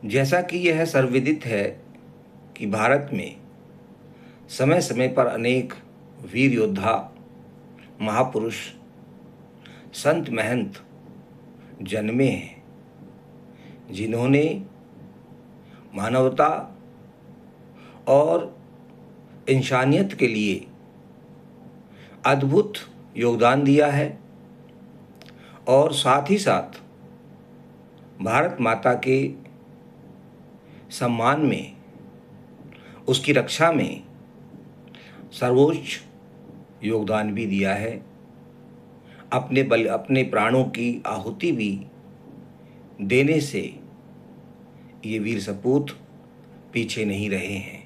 जैसा कि यह सर्वविदित है कि भारत में समय समय पर अनेक वीर योद्धा, महापुरुष, संत महंत जन्मे हैं, जिन्होंने मानवता और इंसानियत के लिए अद्भुत योगदान दिया है और साथ ही साथ भारत माता के सम्मान में, उसकी रक्षा में सर्वोच्च योगदान भी दिया है। अपने प्राणों की आहुति भी देने से ये वीर सपूत पीछे नहीं रहे हैं।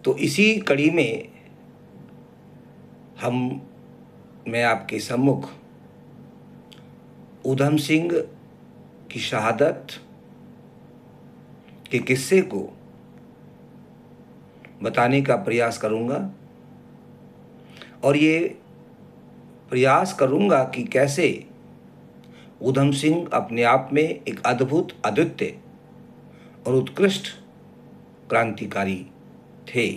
तो इसी कड़ी में मैं आपके सम्मुख ऊधम सिंह की शहादत के किस्से को बताने का प्रयास करूंगा और ये प्रयास करूंगा कि कैसे ऊधम सिंह अपने आप में एक अद्भुत, अद्वितीय और उत्कृष्ट क्रांतिकारी थे।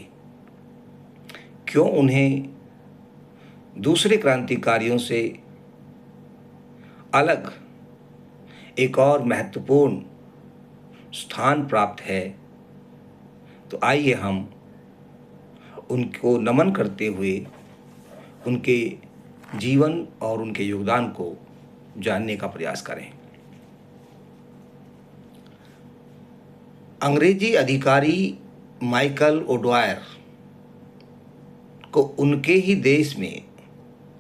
क्यों उन्हें दूसरे क्रांतिकारियों से अलग एक और महत्वपूर्ण स्थान प्राप्त है। तो आइए हम उनको नमन करते हुए उनके जीवन और उनके योगदान को जानने का प्रयास करें। अंग्रेजी अधिकारी माइकल ओडवायर को उनके ही देश में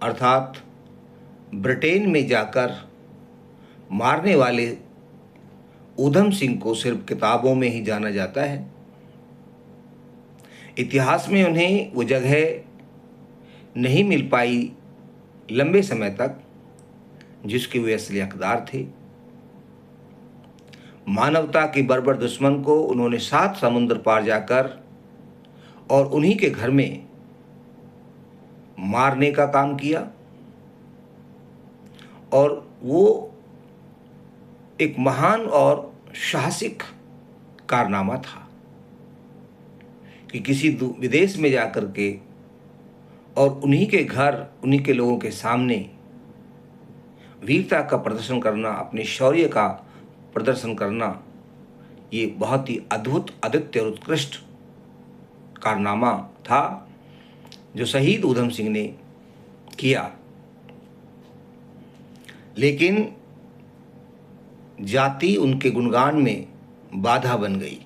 अर्थात ब्रिटेन में जाकर मारने वाले ऊधम सिंह को सिर्फ किताबों में ही जाना जाता है। इतिहास में उन्हें वो जगह नहीं मिल पाई लंबे समय तक जिसके वे असली हकदार थे। मानवता के बर्बर दुश्मन को उन्होंने 7 समुद्र पार जाकर और उन्हीं के घर में मारने का काम किया। और वो एक महान और साहसिक कारनामा था कि किसी विदेश में जाकर के और उन्हीं के घर, उन्हीं के लोगों के सामने वीरता का प्रदर्शन करना, अपने शौर्य का प्रदर्शन करना, ये बहुत ही अद्भुत, अद्वितीय और उत्कृष्ट कारनामा था जो शहीद ऊधम सिंह ने किया। लेकिन जाति उनके गुणगान में बाधा बन गई।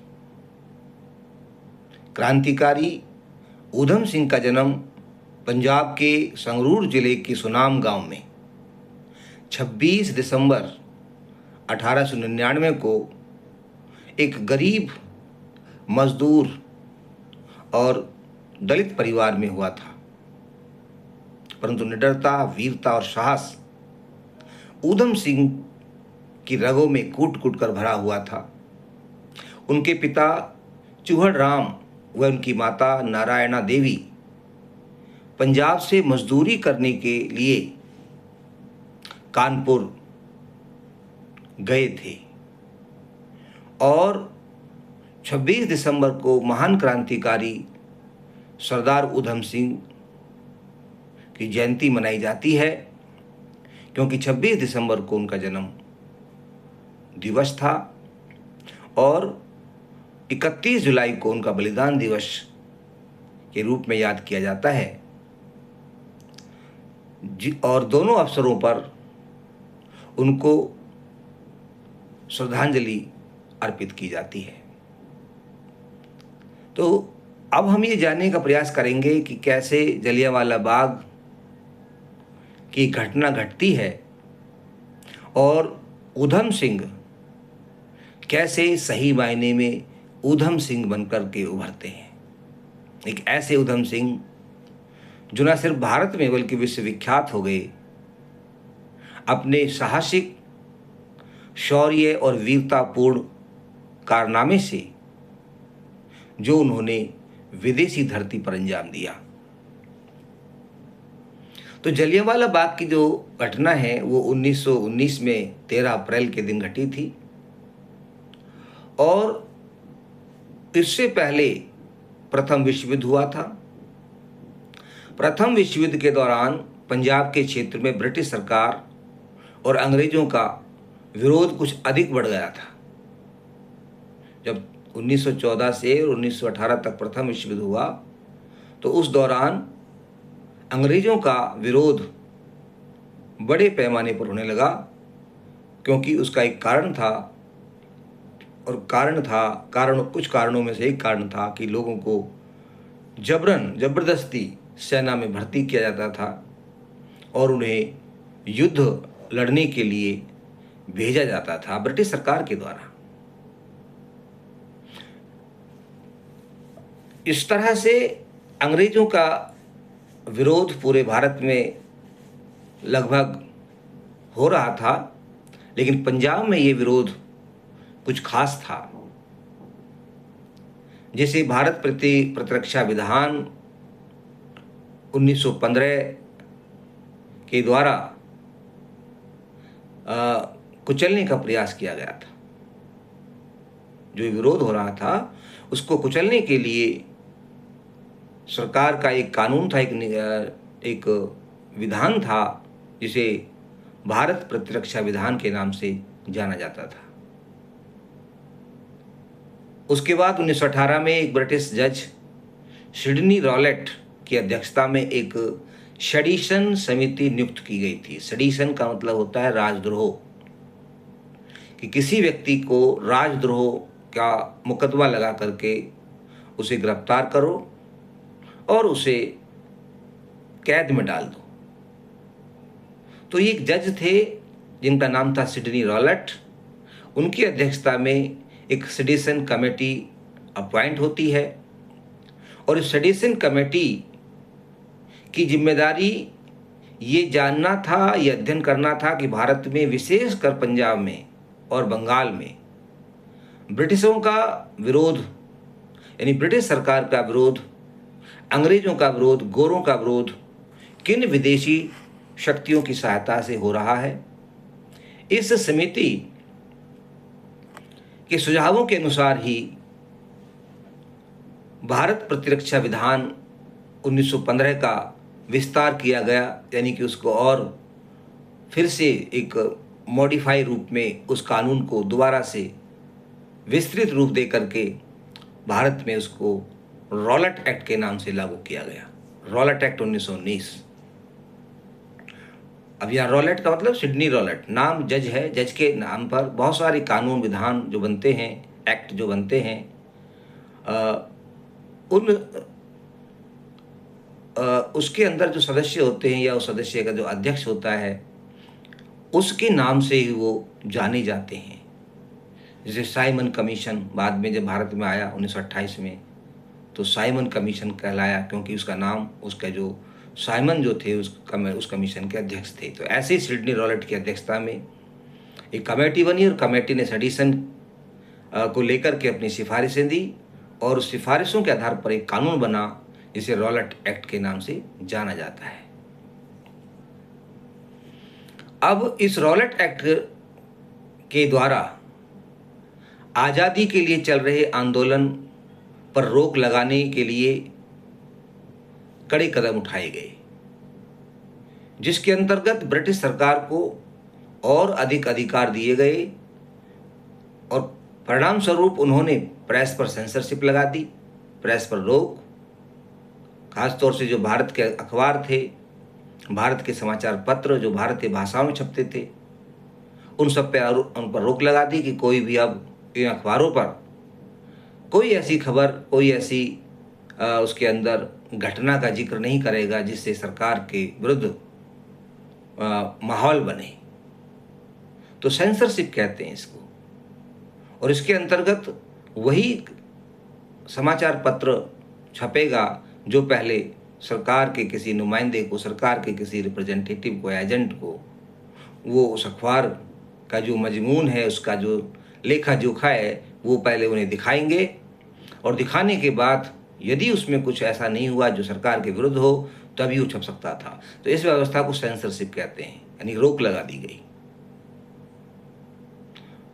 क्रांतिकारी ऊधम सिंह का जन्म पंजाब के संगरूर जिले के सुनाम गांव में 26 दिसंबर 1899 को एक गरीब मजदूर और दलित परिवार में हुआ था। परंतु निडरता, वीरता और साहस ऊधम सिंह की रगों में कूट कूट कर भरा हुआ था। उनके पिता चूहड़ राम व उनकी माता नारायणा देवी पंजाब से मजदूरी करने के लिए कानपुर गए थे और 26 दिसंबर को महान क्रांतिकारी सरदार ऊधम सिंह की जयंती मनाई जाती है, क्योंकि 26 दिसंबर को उनका जन्म दिवस था और 31 जुलाई को उनका बलिदान दिवस के रूप में याद किया जाता है। और दोनों अवसरों पर उनको श्रद्धांजलि अर्पित की जाती है। तो अब हम ये जानने का प्रयास करेंगे कि कैसे जलियांवाला बाग की घटना घटती है और ऊधम सिंह कैसे सही मायने में ऊधम सिंह बनकर के उभरते हैं। एक ऐसे ऊधम सिंह जो न सिर्फ भारत में बल्कि विश्व विख्यात हो गए अपने साहसिक, शौर्य और वीरतापूर्ण कारनामे से, जो उन्होंने विदेशी धरती पर अंजाम दिया। तो जलियांवाला बाग की जो घटना है वो 1919 में 13 अप्रैल के दिन घटी थी। और इससे पहले प्रथम विश्व युद्ध हुआ था। प्रथम विश्व युद्ध के दौरान पंजाब के क्षेत्र में ब्रिटिश सरकार और अंग्रेजों का विरोध कुछ अधिक बढ़ गया था। जब 1914 से 1918 तक प्रथम विश्व युद्ध हुआ तो उस दौरान अंग्रेजों का विरोध बड़े पैमाने पर होने लगा, क्योंकि उसका एक कारण था। और कुछ कारणों में से एक कारण था कि लोगों को जबरदस्ती सेना में भर्ती किया जाता था और उन्हें युद्ध लड़ने के लिए भेजा जाता था ब्रिटिश सरकार के द्वारा। इस तरह से अंग्रेजों का विरोध पूरे भारत में लगभग हो रहा था, लेकिन पंजाब में ये विरोध कुछ खास था। जैसे भारत प्रति प्रतिरक्षा विधान 1915 के द्वारा कुचलने का प्रयास किया गया था। जो विरोध हो रहा था उसको कुचलने के लिए सरकार का एक कानून था, एक विधान था, जिसे भारत प्रतिरक्षा विधान के नाम से जाना जाता था। उसके बाद 1918 में एक ब्रिटिश जज सिडनी रॉलेट की अध्यक्षता में एक सेडिशन समिति नियुक्त की गई थी। सेडिशन का मतलब होता है राजद्रोह, कि किसी व्यक्ति को राजद्रोह का मुकदमा लगा करके उसे गिरफ्तार करो और उसे कैद में डाल दो। तो ये एक जज थे जिनका नाम था सिडनी रॉलेट। उनकी अध्यक्षता में एक सेडिशन कमेटी अपॉइंट होती है और इस सेडिशन कमेटी की जिम्मेदारी ये जानना था, ये अध्ययन करना था कि भारत में, विशेषकर पंजाब में और बंगाल में ब्रिटिशों का विरोध, यानी ब्रिटिश सरकार का विरोध, अंग्रेजों का विरोध, गोरों का विरोध किन विदेशी शक्तियों की सहायता से हो रहा है। इस समिति के सुझावों के अनुसार ही भारत प्रतिरक्षा विधान 1915 का विस्तार किया गया, यानी कि उसको और फिर से एक मॉडिफाई रूप में उस कानून को दोबारा से विस्तृत रूप दे करके भारत में उसको रॉलेट एक्ट के नाम से लागू किया गया। Rowlatt act 1919। अब यहाँ रॉलेट का मतलब सिडनी रॉलेट, नाम जज है, जज के नाम पर बहुत सारे कानून विधान जो बनते हैं, एक्ट जो बनते हैं, उसके अंदर जो सदस्य होते हैं या उस सदस्य का जो अध्यक्ष होता है उसके नाम से ही वो जाने जाते हैं। जैसे साइमन कमीशन बाद में जब भारत में आया 1928 में, तो साइमन कमीशन कहलाया, क्योंकि उसका नाम, उसका जो साइमन जो थे उस कमीशन के अध्यक्ष थे। तो ऐसे ही सिडनी रॉलेट की अध्यक्षता में एक कमेटी बनी और कमेटी ने सेडिशन को लेकर के अपनी सिफारिशें दी और उस सिफारिशों के आधार पर एक कानून बना जिसे रॉलेट एक्ट के नाम से जाना जाता है। अब इस रॉलेट एक्ट के द्वारा आज़ादी के लिए चल रहे आंदोलन पर रोक लगाने के लिए कड़े कदम उठाए गए, जिसके अंतर्गत ब्रिटिश सरकार को और अधिक अधिकार दिए गए और परिणाम स्वरूप उन्होंने प्रेस पर सेंसरशिप लगा दी, प्रेस पर रोक। खासतौर से जो भारत के अखबार थे, भारत के समाचार पत्र जो भारतीय भाषाओं में छपते थे, उन सब पे उन पर रोक लगा दी कि कोई भी अब इन अखबारों पर कोई ऐसी खबर, कोई ऐसी उसके अंदर घटना का जिक्र नहीं करेगा जिससे सरकार के विरुद्ध माहौल बने। तो सेंसरशिप कहते हैं इसको। और इसके अंतर्गत वही समाचार पत्र छपेगा जो पहले सरकार के किसी नुमाइंदे को, सरकार के किसी रिप्रेजेंटेटिव को, एजेंट को, वो उस अखबार का जो मजमून है, उसका जो लेखा जोखा है, वो पहले उन्हें दिखाएंगे और दिखाने के बाद यदि उसमें कुछ ऐसा नहीं हुआ जो सरकार के विरुद्ध हो, तभी वो छप सकता था। तो इस व्यवस्था को सेंसरशिप कहते हैं, यानी रोक लगा दी गई।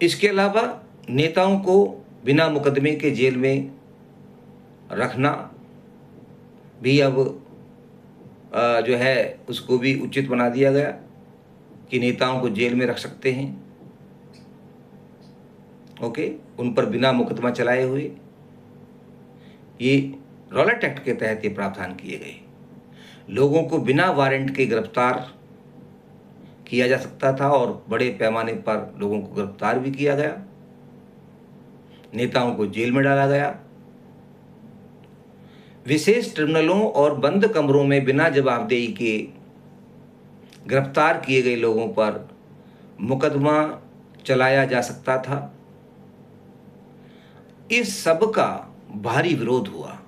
इसके अलावा नेताओं को बिना मुकदमे के जेल में रखना भी अब जो है उसको भी उचित बना दिया गया कि नेताओं को जेल में रख सकते हैं। ओके, उन पर बिना मुकदमा चलाए हुए। ये रॉलेट एक्ट के तहत ये प्रावधान किए गए। लोगों को बिना वारंट के गिरफ्तार किया जा सकता था और बड़े पैमाने पर लोगों को गिरफ्तार भी किया गया। नेताओं को जेल में डाला गया। विशेष ट्रिब्यूनलों और बंद कमरों में बिना जवाबदेही के गिरफ्तार किए गए लोगों पर मुकदमा चलाया जा सकता था। इस सब का भारी विरोध हुआ।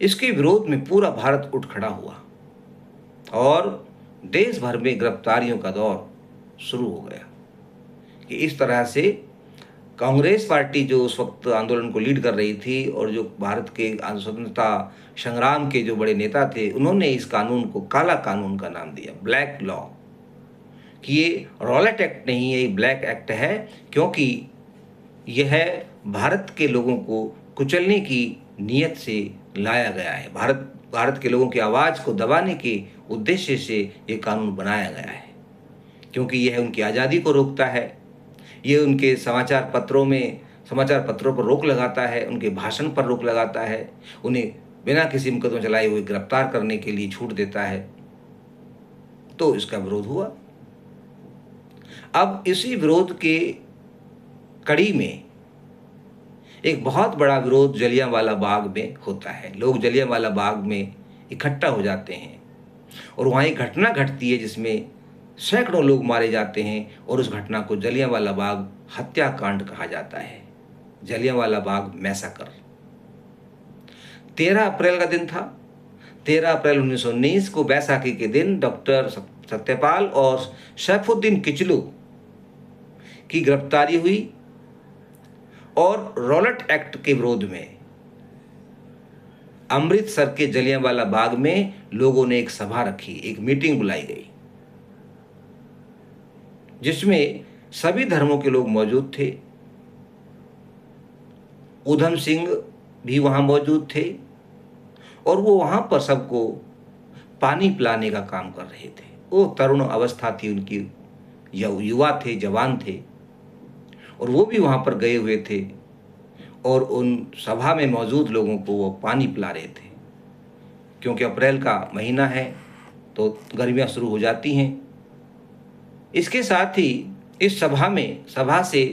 इसके विरोध में पूरा भारत उठ खड़ा हुआ और देश भर में गिरफ्तारियों का दौर शुरू हो गया कि इस तरह से कांग्रेस पार्टी जो उस वक्त आंदोलन को लीड कर रही थी और जो भारत के स्वतंत्रता संग्राम के जो बड़े नेता थे, उन्होंने इस कानून को काला कानून का नाम दिया, ब्लैक लॉ, कि ये रॉलेट एक्ट नहीं है, ये ब्लैक एक्ट है, क्योंकि यह भारत के लोगों को कुचलने की नीयत से लाया गया है। भारत के लोगों की आवाज़ को दबाने के उद्देश्य से ये कानून बनाया गया है, क्योंकि यह उनकी आज़ादी को रोकता है। ये उनके समाचार पत्रों पर रोक लगाता है, उनके भाषण पर रोक लगाता है, उन्हें बिना किसी मुकदमा चलाए हुए गिरफ्तार करने के लिए छूट देता है। तो इसका विरोध हुआ। अब इसी विरोध के कड़ी में एक बहुत बड़ा विरोध जलियांवाला बाग में होता है। लोग जलियांवाला बाग में इकट्ठा हो जाते हैं और वहाँ एक घटना घटती है जिसमें सैकड़ों लोग मारे जाते हैं और उस घटना को जलियांवाला बाग हत्याकांड कहा जाता है, जलियांवाला बाग मैसाकर। 13 अप्रैल का दिन था। 13 अप्रैल 1919 को बैसाखी के दिन डॉक्टर सत्यपाल और सैफुद्दीन किचलू की गिरफ्तारी हुई और रॉलेट एक्ट के विरोध में अमृतसर के जलियांवाला बाग में लोगों ने एक सभा रखी, एक मीटिंग बुलाई गई, जिसमें सभी धर्मों के लोग मौजूद थे। ऊधम सिंह भी वहां मौजूद थे और वो वहां पर सबको पानी पिलाने का काम कर रहे थे। वो तरुण अवस्था थी उनकी, युवा थे, जवान थे, और वो भी वहां पर गए हुए थे और उन सभा में मौजूद लोगों को वो पानी पिला रहे थे, क्योंकि अप्रैल का महीना है तो गर्मियां शुरू हो जाती हैं। इसके साथ ही इस सभा से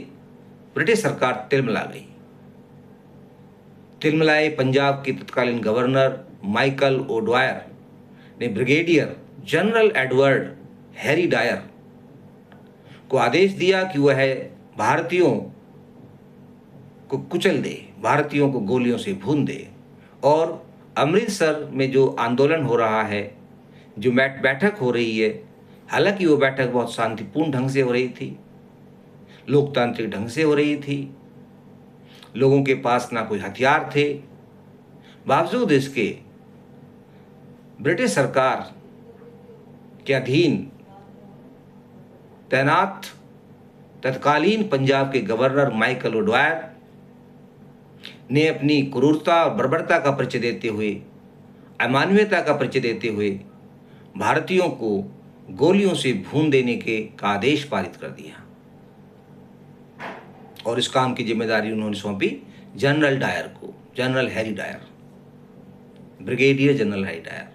ब्रिटिश सरकार तिलमिला गई। तिलमिलाए पंजाब के तत्कालीन गवर्नर माइकल ओडवायर ने brigadier general Edward Harry Dyer को आदेश दिया कि वह भारतीयों को कुचल दे, भारतीयों को गोलियों से भून दे। और अमृतसर में जो आंदोलन हो रहा है, जो बैठक हो रही है, हालांकि वो बैठक बहुत शांतिपूर्ण ढंग से हो रही थी, लोकतांत्रिक ढंग से हो रही थी, लोगों के पास ना कोई हथियार थे, बावजूद इसके ब्रिटिश सरकार के अधीन तैनात तत्कालीन पंजाब के गवर्नर माइकल ओडवायर ने अपनी क्रूरता और बर्बरता का परिचय देते हुए, अमानवीयता का परिचय देते हुए भारतीयों को गोलियों से भून देने का आदेश पारित कर दिया और इस काम की जिम्मेदारी उन्होंने सौंपी जनरल डायर को, general Harry Dyer, brigadier general Harry Dyer.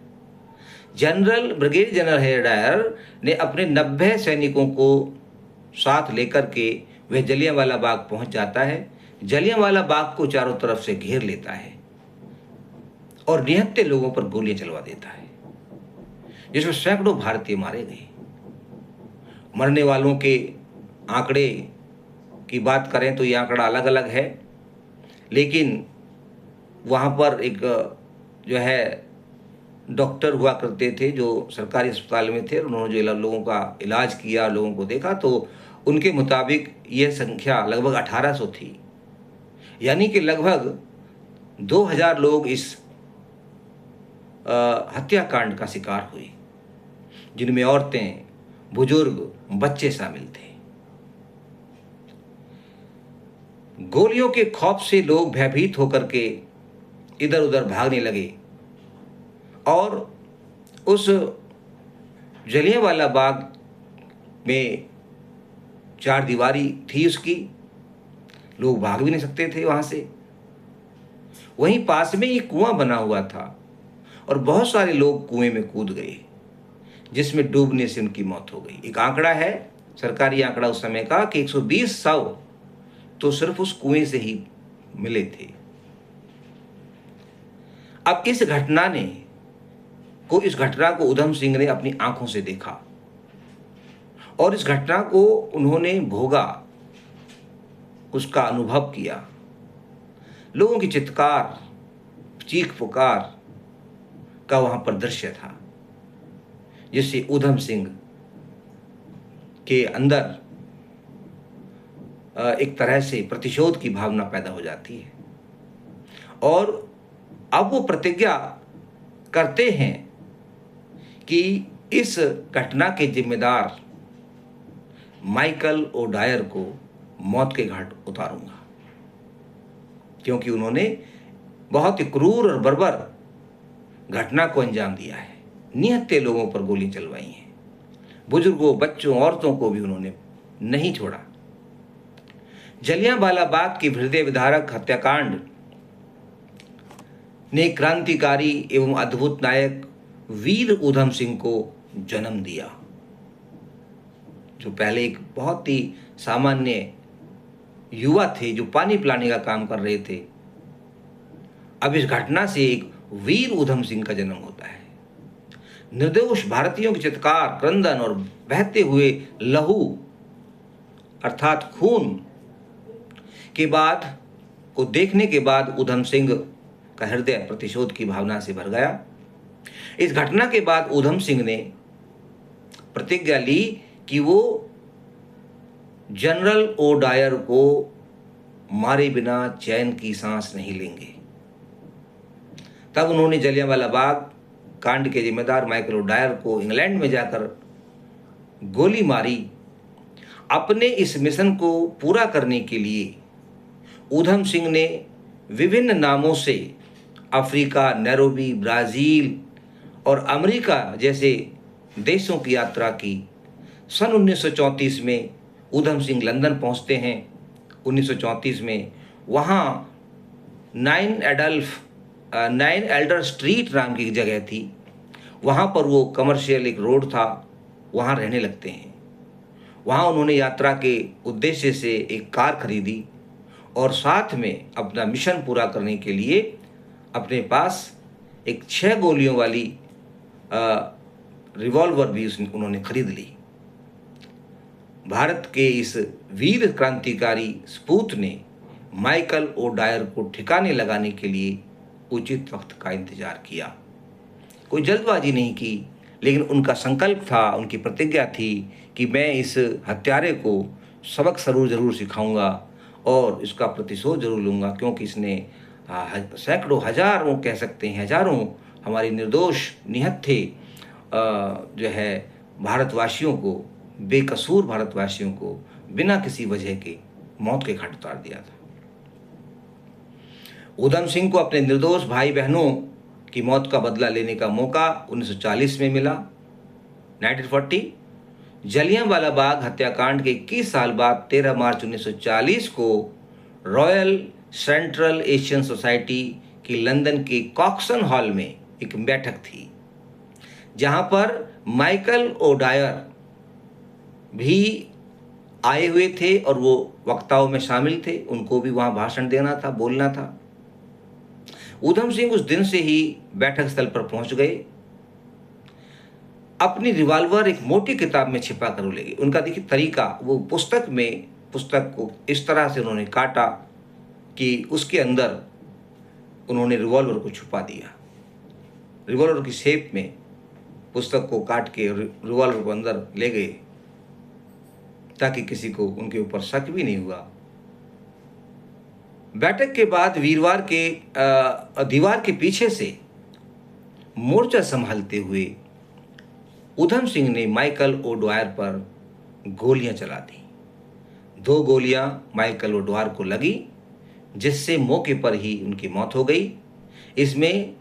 Brigadier general Harry Dyer ने अपने 90 सैनिकों को साथ लेकर के वह जलियांवाला बाग पहुंच जाता है। जलियांवाला बाग को चारों तरफ से घेर लेता है और निहत्थे लोगों पर गोलियां चलवा देता है, जिसमें सैकड़ों भारतीय मारे गए। मरने वालों के आंकड़े की बात करें तो ये आंकड़ा अलग अलग है, लेकिन वहाँ पर एक जो है डॉक्टर हुआ करते थे जो सरकारी अस्पताल में थे, उन्होंने जो लोगों का इलाज किया, लोगों को देखा, तो उनके मुताबिक यह संख्या लगभग 1800 थी। यानी कि लगभग 2000 लोग इस हत्याकांड का शिकार हुई, जिनमें औरतें, बुजुर्ग, बच्चे शामिल थे। गोलियों के खौफ से लोग भयभीत होकर के इधर उधर भागने लगे और उस जलियांवाला बाग में चार दीवारी थी उसकी, लोग भाग भी नहीं सकते थे वहां से। वहीं पास में एक कुआं बना हुआ था और बहुत सारे लोग कुएं में कूद गए, जिसमें डूबने से उनकी मौत हो गई। एक आंकड़ा है, सरकारी आंकड़ा उस समय का, कि 120 शव तो सिर्फ उस कुएं से ही मिले थे। अब इस घटना को उधम सिंह ने अपनी आंखों से देखा और इस घटना को उन्होंने भोगा, उसका अनुभव किया। लोगों की चित्कार, चीख पुकार का वहां पर दृश्य था, जिससे उधम सिंह के अंदर एक तरह से प्रतिशोध की भावना पैदा हो जाती है और अब वो प्रतिज्ञा करते हैं कि इस घटना के जिम्मेदार माइकल ओडायर को मौत के घाट उतारूंगा, क्योंकि उन्होंने बहुत ही क्रूर और बर्बर घटना को अंजाम दिया है। निहत्थे लोगों पर गोली चलवाई हैं, बुजुर्गों, बच्चों, औरतों को भी उन्होंने नहीं छोड़ा। जलियांवाला बाग के हृदय विदारक हत्याकांड ने क्रांतिकारी एवं अद्भुत नायक वीर उधम सिंह को जन्म दिया, जो पहले एक बहुत ही सामान्य युवा थे जो पानी पिलाने का काम कर रहे थे। अब इस घटना से एक वीर उधम सिंह का जन्म होता है। निर्दोष भारतीयों की चित्कार, क्रंदन और बहते हुए लहू अर्थात खून के बाद को देखने के बाद उधम सिंह का हृदय प्रतिशोध की भावना से भर गया। इस घटना के बाद उधम सिंह ने प्रतिज्ञा ली कि वो जनरल ओडायर को मारे बिना चैन की सांस नहीं लेंगे। तब उन्होंने जलियांवाला बाग कांड के जिम्मेदार माइकल ओडायर को इंग्लैंड में जाकर गोली मारी। अपने इस मिशन को पूरा करने के लिए उधम सिंह ने विभिन्न नामों से अफ्रीका, नैरोबी, ब्राज़ील और अमेरिका जैसे देशों की यात्रा की। सन 1934 में उधम सिंह लंदन पहुंचते हैं। 1934 में वहाँ 9 एल्डर स्ट्रीट नाम की जगह थी, वहाँ पर वो कमर्शियल एक रोड था, वहाँ रहने लगते हैं। वहाँ उन्होंने यात्रा के उद्देश्य से एक कार खरीदी और साथ में अपना मिशन पूरा करने के लिए अपने पास एक 6 गोलियों वाली रिवॉल्वर भी उन्होंने खरीद ली। भारत के इस वीर क्रांतिकारी सपूत ने माइकल ओडायर को ठिकाने लगाने के लिए उचित वक्त का इंतजार किया। कोई जल्दबाजी नहीं की, लेकिन उनका संकल्प था, उनकी प्रतिज्ञा थी कि मैं इस हत्यारे को सबक जरूर सिखाऊंगा और इसका प्रतिशोध जरूर लूँगा, क्योंकि इसने सैकड़ों, हजारों कह सकते हैं, हजारों हमारी निर्दोष निहत्थे जो है भारतवासियों को, बेकसूर भारतवासियों को बिना किसी वजह के मौत के घाट उतार दिया था। उधम सिंह को अपने निर्दोष भाई बहनों की मौत का बदला लेने का मौका 1940 में मिला। 1940 जलियांवाला बाग हत्याकांड के 21 साल बाद 13 मार्च 1940 को रॉयल सेंट्रल एशियन सोसाइटी की लंदन के कॉक्सन हॉल में एक बैठक थी, जहां पर माइकल ओडायर भी आए हुए थे और वो वक्ताओं में शामिल थे। उनको भी वहां भाषण देना था, बोलना था। उधम सिंह उस दिन से ही बैठक स्थल पर पहुंच गए। अपनी रिवॉल्वर एक मोटी किताब में छिपा कर ले गए। उनका देखिए तरीका, वो पुस्तक को इस तरह से उन्होंने काटा कि उसके अंदर उन्होंने रिवॉल्वर को छुपा दिया। रिवॉल्वर की शेप में पुस्तक को काट के रिवॉल्वर को अंदर ले गए, ताकि किसी को उनके ऊपर शक भी नहीं हुआ। बैठक के बाद वीरवार के दीवार के पीछे से मोर्चा संभालते हुए उधम सिंह ने माइकल ओडवायर पर गोलियां चला दी। 2 गोलियां माइकल ओडवायर को लगी, जिससे मौके पर ही उनकी मौत हो गई। इसमें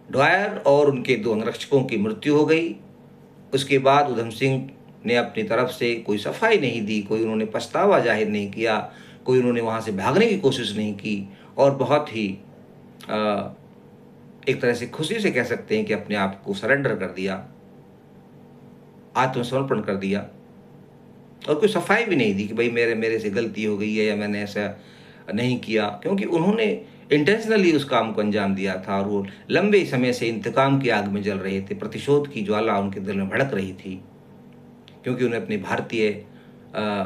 ड्वायर और उनके 2 अंगरक्षकों की मृत्यु हो गई। उसके बाद उधम सिंह ने अपनी तरफ से कोई सफाई नहीं दी, कोई उन्होंने पछतावा जाहिर नहीं किया, कोई उन्होंने वहाँ से भागने की कोशिश नहीं की और बहुत ही एक तरह से खुशी से कह सकते हैं कि अपने आप को सरेंडर कर दिया, आत्मसमर्पण कर दिया और कोई सफाई भी नहीं दी कि भाई मेरे से गलती हो गई है या मैंने ऐसा नहीं किया, क्योंकि उन्होंने इंटेंशनली उस काम को अंजाम दिया था और वो लंबे समय से इंतकाम की आग में जल रहे थे। प्रतिशोध की ज्वाला उनके दिल में भड़क रही थी, क्योंकि उन्हें अपने भारतीय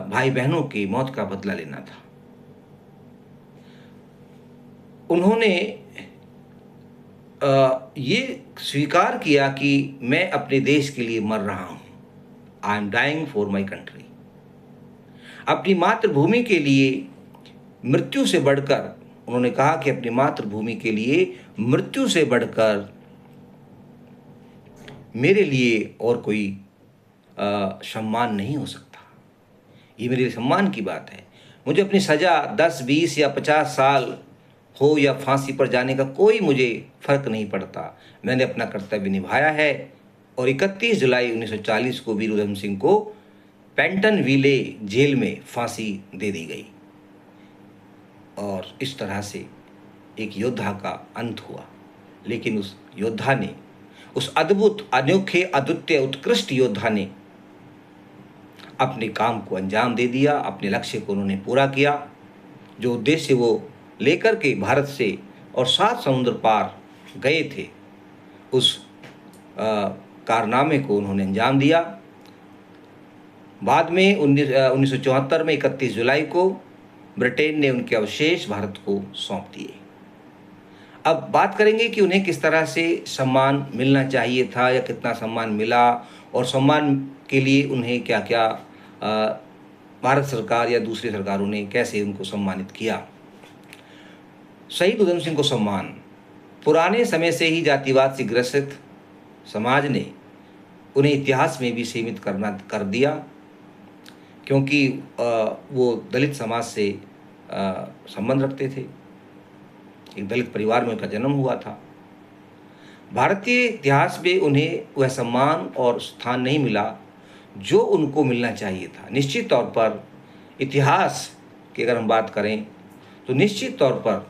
भाई बहनों की मौत का बदला लेना था। उन्होंने ये स्वीकार किया कि मैं अपने देश के लिए मर रहा हूं, I am dying for my country. अपनी मातृभूमि के लिए मृत्यु से बढ़कर, उन्होंने कहा कि अपनी मातृभूमि के लिए मृत्यु से बढ़कर मेरे लिए और कोई सम्मान नहीं हो सकता। ये मेरे लिए सम्मान की बात है। मुझे अपनी सज़ा 10, 20 या 50 साल हो या फांसी पर जाने का कोई मुझे फर्क नहीं पड़ता। मैंने अपना कर्तव्य निभाया है। और 31 जुलाई 1940 को वीर उधम सिंह को पेंटनविले जेल में फांसी दे दी गई और इस तरह से एक योद्धा का अंत हुआ। लेकिन उस योद्धा ने, उस अद्भुत, अनोखे, अद्वितीय, उत्कृष्ट योद्धा ने अपने काम को अंजाम दे दिया। अपने लक्ष्य को उन्होंने पूरा किया। जो उद्देश्य वो लेकर के भारत से और 7 समुद्र पार गए थे, उस कारनामे को उन्होंने अंजाम दिया। बाद में 1974 में 31 जुलाई को ब्रिटेन ने उनके अवशेष भारत को सौंप दिए। अब बात करेंगे कि उन्हें किस तरह से सम्मान मिलना चाहिए था या कितना सम्मान मिला और सम्मान के लिए उन्हें क्या क्या भारत सरकार या दूसरी सरकारों ने कैसे उनको सम्मानित किया। शहीद उधम सिंह को सम्मान पुराने समय से ही जातिवाद से ग्रसित समाज ने उन्हें इतिहास में भी सीमित कर दिया, क्योंकि वो दलित समाज से संबंध रखते थे। एक दलित परिवार में उनका जन्म हुआ था। भारतीय इतिहास में उन्हें वह सम्मान और स्थान नहीं मिला जो उनको मिलना चाहिए था। निश्चित तौर पर इतिहास की अगर हम बात करें तो निश्चित तौर पर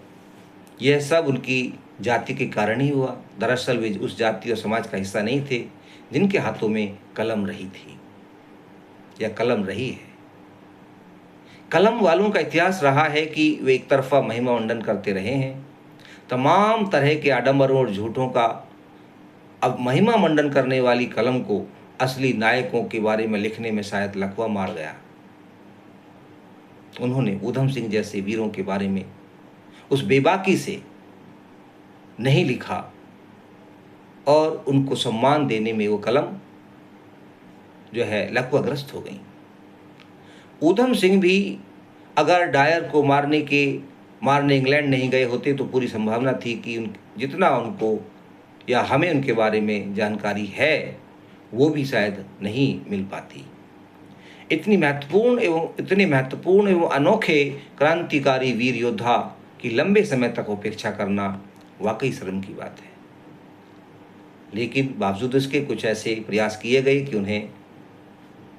यह सब उनकी जाति के कारण ही हुआ। दरअसल वे उस जाति और समाज का हिस्सा नहीं थे जिनके हाथों में कलम रही थी या कलम रही है। कलम वालों का इतिहास रहा है कि वे एक तरफा महिमा मंडन करते रहे हैं। तमाम तरह के आडंबरों और झूठों का अब महिमा मंडन करने वाली कलम को असली नायकों के बारे में लिखने में शायद लकवा मार गया। उन्होंने उधम सिंह जैसे वीरों के बारे में उस बेबाकी से नहीं लिखा और उनको सम्मान देने में वो कलम जो है लकवाग्रस्त हो गई। उधम सिंह भी अगर डायर को मारने इंग्लैंड नहीं गए होते तो पूरी संभावना थी कि जितना उनको या हमें उनके बारे में जानकारी है वो भी शायद नहीं मिल पाती। इतने महत्वपूर्ण एवं अनोखे क्रांतिकारी वीर योद्धा की लंबे समय तक उपेक्षा करना वाकई शर्म की बात है। लेकिन बावजूद इसके कुछ ऐसे प्रयास किए गए कि उन्हें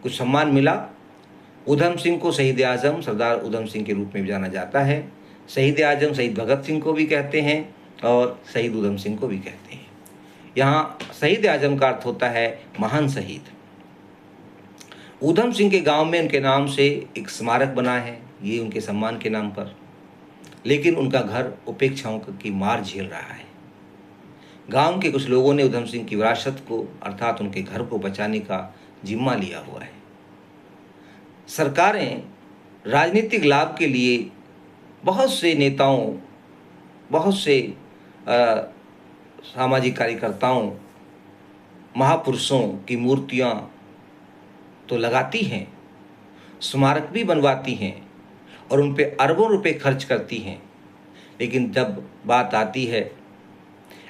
कुछ सम्मान मिला। उधम सिंह को शहीद आजम, सरदार उधम सिंह के रूप में भी जाना जाता है। शहीद आजम शहीद भगत सिंह को भी कहते हैं और शहीद उधम सिंह को भी कहते हैं। यहाँ शहीद आजम का अर्थ होता है महान शहीद। उधम सिंह के गांव में उनके नाम से एक स्मारक बना है, ये उनके सम्मान के नाम पर। लेकिन उनका घर उपेक्षाओं की मार झेल रहा है। गांव के कुछ लोगों ने उधम सिंह की विरासत को अर्थात उनके घर को बचाने का जिम्मा लिया हुआ है। सरकारें राजनीतिक लाभ के लिए बहुत से नेताओं, बहुत से सामाजिक कार्यकर्ताओं, महापुरुषों की मूर्तियां तो लगाती हैं, स्मारक भी बनवाती हैं और उन पे अरबों रुपए खर्च करती हैं। लेकिन जब बात आती है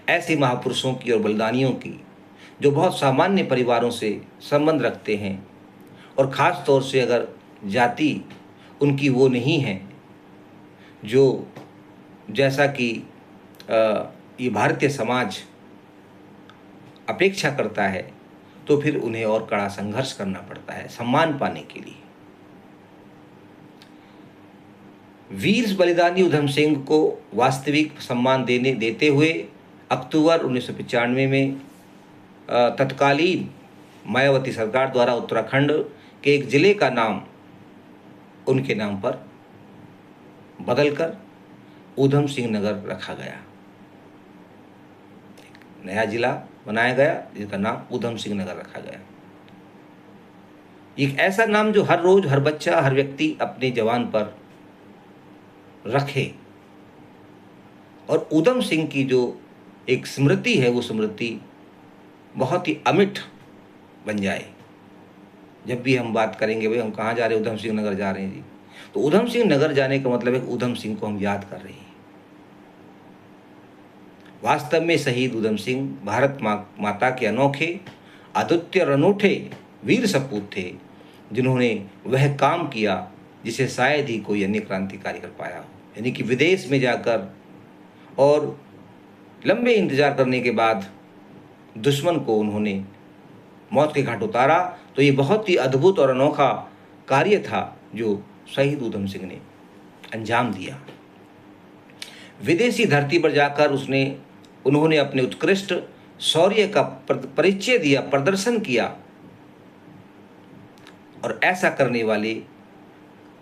ऐसे महापुरुषों की और बलिदानियों की जो बहुत सामान्य परिवारों से संबंध रखते हैं, और ख़ास तौर से अगर जाति उनकी वो नहीं है जो जैसा कि ये भारतीय समाज अपेक्षा करता है, तो फिर उन्हें और कड़ा संघर्ष करना पड़ता है सम्मान पाने के लिए। वीर बलिदानी उधम सिंह को वास्तविक सम्मान देते हुए अक्टूबर 1995 में तत्कालीन मायावती सरकार द्वारा उत्तराखंड के एक जिले का नाम उनके नाम पर बदलकर उधम सिंह नगर रखा गया। नया जिला बनाया गया जिसका नाम उधम सिंह नगर रखा गया। एक ऐसा नाम जो हर रोज हर बच्चा हर व्यक्ति अपने जवान पर रखे, और उधम सिंह की जो एक स्मृति है वो स्मृति बहुत ही अमिट बन जाए। जब भी हम बात करेंगे भाई हम कहाँ जा रहे हैं, उधम सिंह नगर जा रहे हैं जी, तो उधम सिंह नगर जाने का मतलब है कि उधम सिंह को हम याद कर रहे हैं। वास्तव में शहीद उधम सिंह भारत माता के अनोखे अद्वितीय और अनूठे वीर सपूत थे, जिन्होंने वह काम किया जिसे शायद ही कोई अन्य क्रांतिकारी कर पाया हो, यानी कि विदेश में जाकर और लंबे इंतजार करने के बाद दुश्मन को उन्होंने मौत के घाट उतारा। तो ये बहुत ही अद्भुत और अनोखा कार्य था जो शहीद उधम सिंह ने अंजाम दिया। विदेशी धरती पर जाकर उन्होंने अपने उत्कृष्ट शौर्य का परिचय दिया, प्रदर्शन किया, और ऐसा करने वाले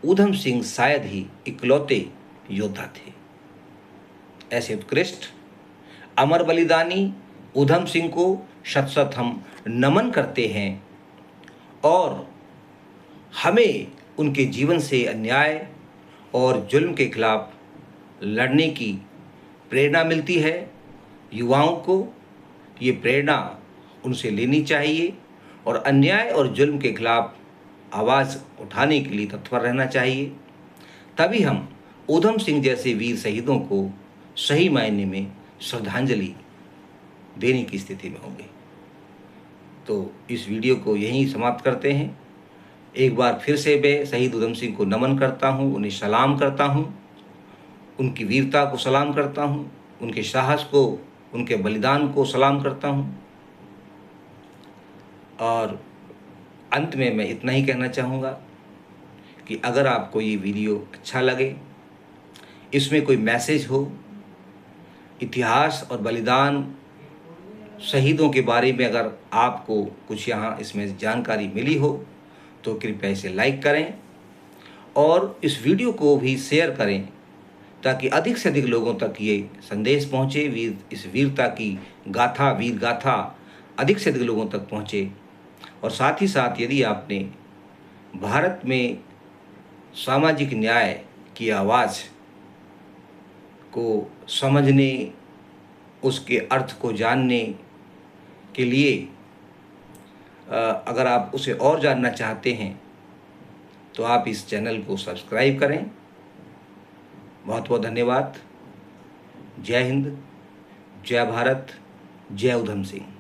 उधम सिंह शायद ही इकलौते योद्धा थे। ऐसे उत्कृष्ट अमर बलिदानी उधम सिंह को शत शत हम नमन करते हैं, और हमें उनके जीवन से अन्याय और जुल्म के खिलाफ लड़ने की प्रेरणा मिलती है। युवाओं को ये प्रेरणा उनसे लेनी चाहिए और अन्याय और जुल्म के खिलाफ आवाज़ उठाने के लिए तत्पर रहना चाहिए। तभी हम उधम सिंह जैसे वीर शहीदों को सही मायने में श्रद्धांजलि देने की स्थिति में होंगे। तो इस वीडियो को यहीं समाप्त करते हैं। एक बार फिर से मैं शहीद उधम सिंह को नमन करता हूँ, उन्हें सलाम करता हूँ, उनकी वीरता को सलाम करता हूँ, उनके साहस को, उनके बलिदान को सलाम करता हूँ। और अंत में मैं इतना ही कहना चाहूँगा कि अगर आपको ये वीडियो अच्छा लगे, इसमें कोई मैसेज हो, इतिहास और बलिदान शहीदों के बारे में अगर आपको कुछ यहाँ इसमें जानकारी मिली हो, तो कृपया इसे लाइक करें और इस वीडियो को भी शेयर करें, ताकि अधिक से अधिक लोगों तक ये संदेश पहुँचे, इस वीरता की गाथा, वीर गाथा अधिक से अधिक लोगों तक पहुँचे। और साथ ही साथ यदि आपने भारत में सामाजिक न्याय की आवाज़ को समझने, उसके अर्थ को जानने के लिए अगर आप उसे और जानना चाहते हैं, तो आप इस चैनल को सब्सक्राइब करें। बहुत बहुत धन्यवाद। जय हिंद, जय भारत, जय उधम सिंह।